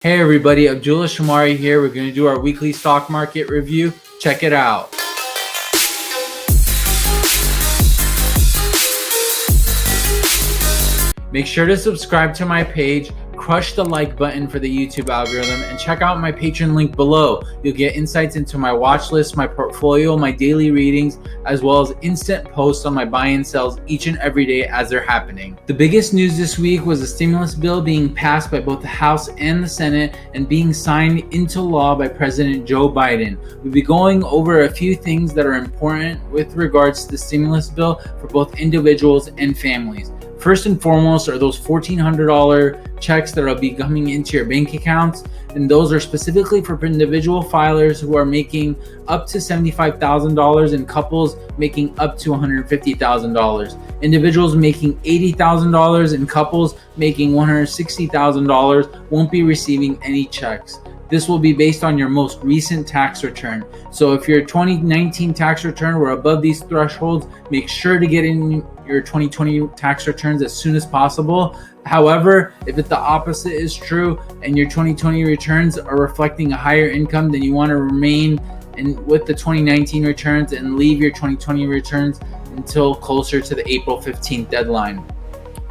Hey everybody, Abdullah Shamari here. We're going to do our weekly stock market review. Check it out. Make sure to subscribe to my page, crush the like button for the YouTube algorithm, and check out my Patreon link below. You'll get insights into my watch list, my portfolio, my daily readings, as well as instant posts on my buy and sells each and every day as they're happening. The biggest news this week was the stimulus bill being passed by both the House and the Senate and being signed into law by President Joe Biden. We'll be going over a few things that are important with regards to the stimulus bill for both individuals and families. First and foremost are those $1,400 checks that will be coming into your bank accounts, and those are specifically for individual filers who are making up to $75,000 and couples making up to $150,000. Individuals making $80,000 and couples making $160,000 won't be receiving any checks. This will be based on your most recent tax return. So if your 2019 tax return were above these thresholds, make sure to get in your 2020 tax returns as soon as possible. However, if the opposite is true and your 2020 returns are reflecting a higher income, then you want to remain with the 2019 returns and leave your 2020 returns until closer to the April 15th deadline.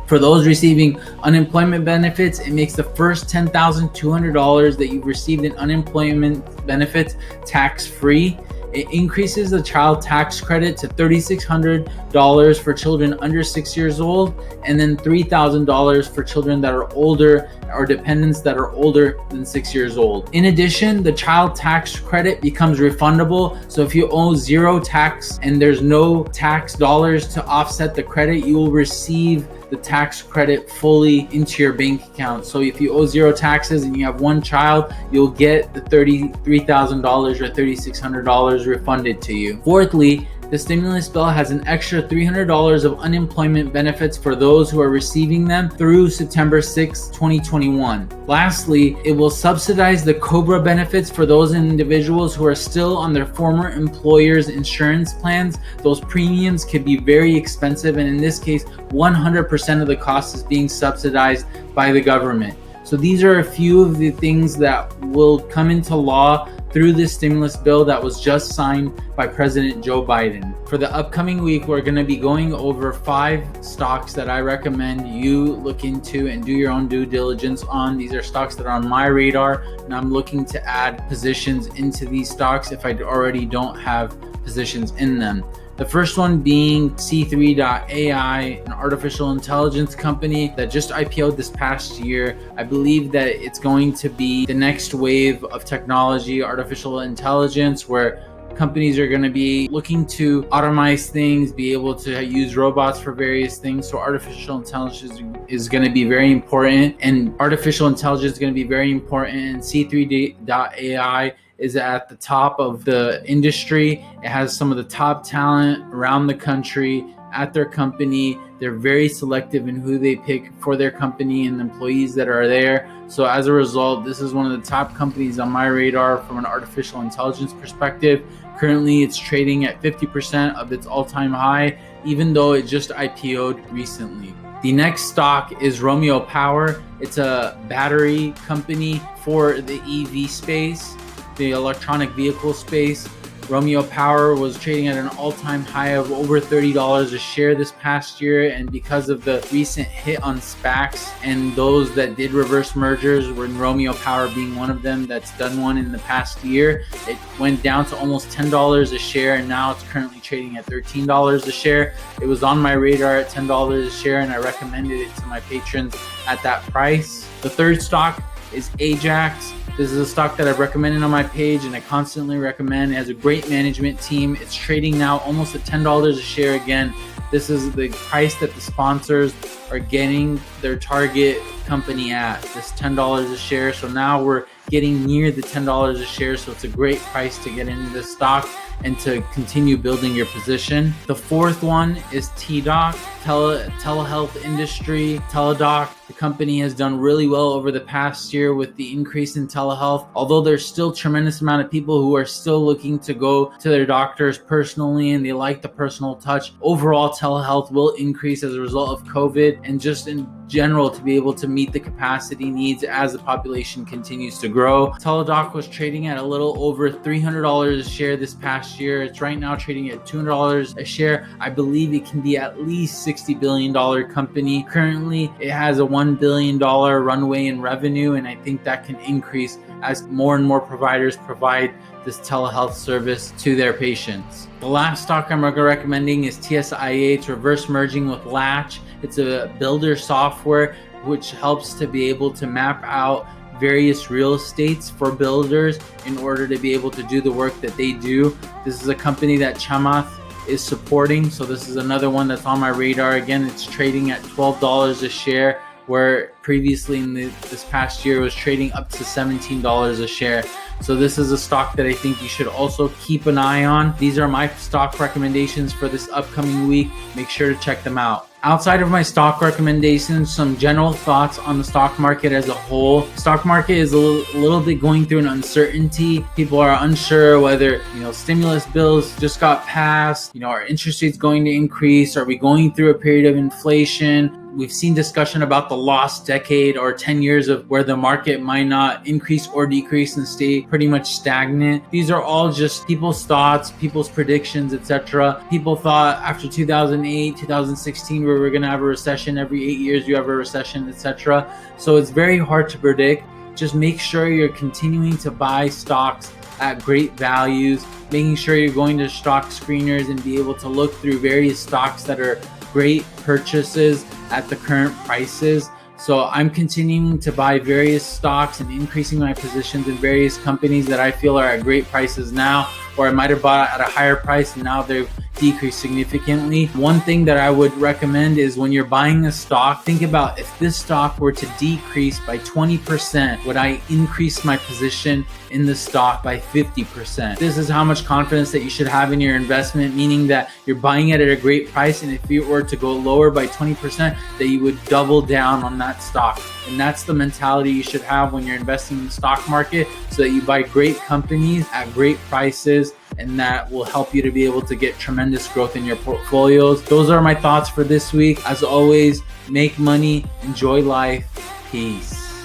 For those receiving unemployment benefits, it makes the first $10,200 that you've received in unemployment benefits tax-free. It increases the child tax credit to $3,600 for children under 6 years old, and then $3,000 for children that are older or dependents that are older than 6 years old. In addition, the child tax credit becomes refundable. So if you owe zero tax and there's no tax dollars to offset the credit, you will receive the tax credit fully into your bank account. So if you owe zero taxes and you have one child, you'll get the $33,000 or $3,600 refunded to you. Fourthly, the stimulus bill has an extra $300 of unemployment benefits for those who are receiving them through September 6, 2021. Lastly, it will subsidize the COBRA benefits for those individuals who are still on their former employer's insurance plans. Those premiums can be very expensive, and in this case, 100% of the cost is being subsidized by the government. So these are a few of the things that will come into law through this stimulus bill that was just signed by President Joe Biden. For the upcoming week, we're going to be going over 5 stocks that I recommend you look into and do your own due diligence on. These are stocks that are on my radar, and I'm looking to add positions into these stocks if I already don't have positions in them. The first one being C3.ai, an artificial intelligence company that just IPO'd this past year. I believe that it's going to be the next wave of technology, artificial intelligence, where companies are going to be looking to automate things, be able to use robots for various things. So artificial intelligence is going to be very important, and artificial intelligence is going to be very important. And C3.ai is at the top of the industry. It has some of the top talent around the country at their company. They're very selective in who they pick for their company and the employees that are there. So as a result, this is one of the top companies on my radar from an artificial intelligence perspective. Currently, it's trading at 50% of its all-time high, even though it just IPO'd recently. The next stock is Romeo Power. It's a battery company for the EV space, the electronic vehicle space. Romeo Power was trading at an all-time high of over $30 a share this past year, and because of the recent hit on SPACs and those that did reverse mergers, when Romeo Power being one of them that's done one in the past year, it went down to almost $10 a share, and now it's currently trading at $13 a share. It was on my radar at $10 a share, and I recommended it to my patrons at that price. The third stock is Ajax. This is a stock that I've recommended on my page and I constantly recommend. It has a great management team. It's trading now almost at $10 a share again. This is the price that the sponsors are getting their target company at, this $10 a share. So now we're getting near the $10 a share. So it's a great price to get into this stock and to continue building your position. The fourth one is TDoc, telehealth industry. Teladoc The company has done really well over the past year with the increase in telehealth. Although there's still a tremendous amount of people who are still looking to go to their doctors personally and they like the personal touch, overall telehealth will increase as a result of COVID and just in general to be able to meet the capacity needs as the population continues to grow. Teladoc was trading at a little over $300 a share this past year. It's right now trading at $200 a share. I believe it can be at least $60 billion company. Currently, it has a $1 billion runway in revenue, and I think that can increase as more and more providers provide this telehealth service to their patients. The last stock I'm recommending is TSIA. It's reverse merging with Latch. It's a builder software which helps to be able to map out various real estates for builders in order to be able to do the work that they do. This is a company that Chamath is supporting, so this is another one that's on my radar. Again, it's trading at $12 a share, where previously in this past year it was trading up to $17 a share. So this is a stock that I think you should also keep an eye on. These are my stock recommendations for this upcoming week. Make sure to check them out. Outside of my stock recommendations, some general thoughts on the stock market as a whole. The stock market is a little bit going through an uncertainty. People are unsure whether, stimulus bills just got passed. Are interest rates going to increase? Are we going through a period of inflation? We've seen discussion about the lost decade or 10 years of where the market might not increase or decrease and stay pretty much stagnant. These are all just people's thoughts, people's predictions, etc. People thought after 2008, 2016, where we're going to have a recession. Every 8 years you have a recession, etc. So it's very hard to predict. Just make sure you're continuing to buy stocks at great values, making sure you're going to stock screeners and be able to look through various stocks that are great purchases at the current prices. So I'm continuing to buy various stocks and increasing my positions in various companies that I feel are at great prices now, or I might have bought at a higher price and now they've decreased significantly. One thing that I would recommend is when you're buying a stock, think about if this stock were to decrease by 20%, would I increase my position in the stock by 50%? This is how much confidence that you should have in your investment, meaning that you're buying it at a great price, and if it were to go lower by 20%, that you would double down on that stock. And that's the mentality you should have when you're investing in the stock market, so that you buy great companies at great prices, and that will help you to be able to get tremendous growth in your portfolios. Those are my thoughts for this week. As always, make money, enjoy life, peace.